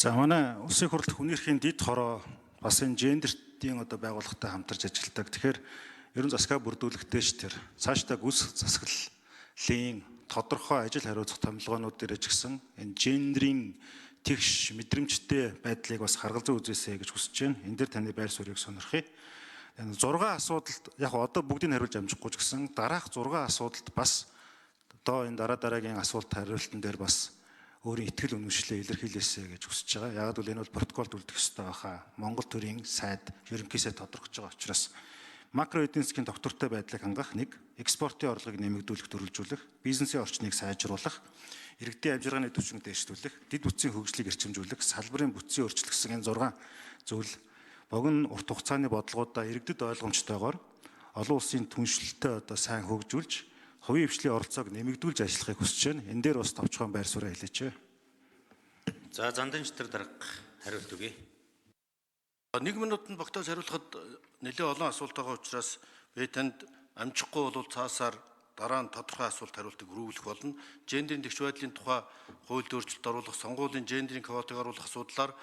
За манай улсын хурлын хүн эрхийн дэд хороо бас энэ гендертийн байгууллагатай хамтарч ажилладаг. Тэгэхээр ерөн засгаа бүрдүүлэхдээ ч тэр цаашдаа үс засаглалын тодорхой ажил хариуцах томилгоонууд дээр ч гэсэн энэ гендрийн тэгш мэдрэмжтэй байдлыг бас харгал зүй үзээсэй гэж хүсэж байна. Энэ дээр таны байр суурийг сонирхъя. 6 асуудалд яг одоо бүгдийг хариулж амжихгүй ч гэсэн дараах 6 асуудалд бас одоо энэ дараагийн асуулт хариултан дээр бас өөрийн итгэл үнэмшлээ илэрхийлээсэй гэж хүсэж байгаа. Яг л энэ бол протоколд үлдэх ёстой байхаа. Монгол төрийн сайд ерөнхий сайд тодорхойлж байгаа учраас макро эдийн засгийн доктортой байдлыг хангах, нэг экспортын орлогыг нэмэгдүүлэх, дөрвөлжүүлэх, бизнесийн орчныг сайжруулах, иргэдийн амжиргааны түвшинг дээшлүүлэх, дэд бүтцийн хөгжлийг эрчимжүүлэх, салбарын бүтцийн өөрчлөлт гэсэн энэ 6 зүйл богино урт хугацааны бодлогуудаа иргэдэд ойлгомжтойгоор олон улсын түншлэлтэй сайн хөгжүүлж хувийн хвшлийн оролцоог нэмэгдүүлж ажиллахыг хүсэж байна. Энэ дээр бас товчхон байр суурь хэлээч. За Зандан Читэр дарга хариулт өгье. 1 минутанд багтааж хариулахад нэлээд олон асуулт байгаа учраас би танд амжихгүй бол цаасаар дараа нь тодорхой асуулт хариултыг өргүүлэх болно. Гендерийн тэгш байдлын тухай хуульд өөрчлөлт оруулах, сонгуулийн гендерийн квотыг оруулах асуудлаар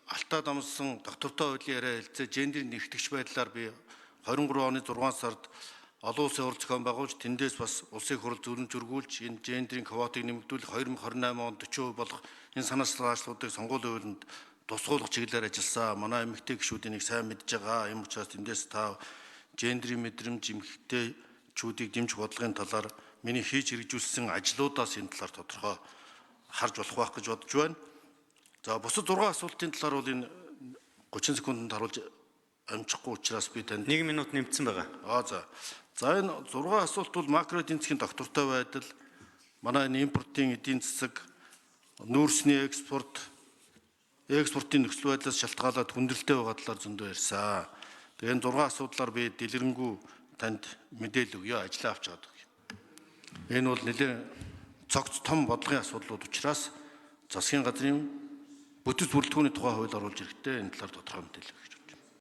алтаа дамсан доктортой хуулийн яриа хэлцээ гендерийн нэгтгэж байдлаар би 23 оны 6 сард олон улсын хурал зохион байгуулж тэндээс бас улсын хурал зөвлөмж өргүүлж энэ гендерийн квотыг нэмэгдүүлэх 2028 онд 40% болох энэ санаа салгаачлуудыг сонгуулийн хуулинд тусгуулах чиглэлээр ажилласан. Манай эмэгтэй гишүүдийн нэг сайн мэдж байгаа. Ийм учраас тэндээс та гендерийн мэдрэмж эмэгтэйчүүдийг дэмжих бодлогын талаар миний хийж хэрэгжүүлсэн ажлуудаас энэ талаар тодорхой харж болох байх гэж бодож байна. За бусад 6 асуултын талаар бол энэ 30 секундэд харуулж амжихгүй учраас би танд 1 минут нэмэгдсэн байгаа. За энэ 6 асуулт бол макро эдийн засгийн доктортой байдал, манай энэ импортын эдийн засаг, нүүрсний экспортын нөхцөл байдлаас шалтгаалаад хүндрэлтэй байгаа талаар зөндөө ярьсан. Тэгээ энэ 6 асуудлаар би дэлгэрэнгүй танд мэдээлэл өгье, ажиллаа авч чадах. Энэ бол нэлээд цогц том бодлогын асуудлууд учраас засгийн газрын бүтэц бүрэлдэхүүний тухай хууль оруулж ирэхдээ энэ талаар тодорхой мэдээлэл өгье.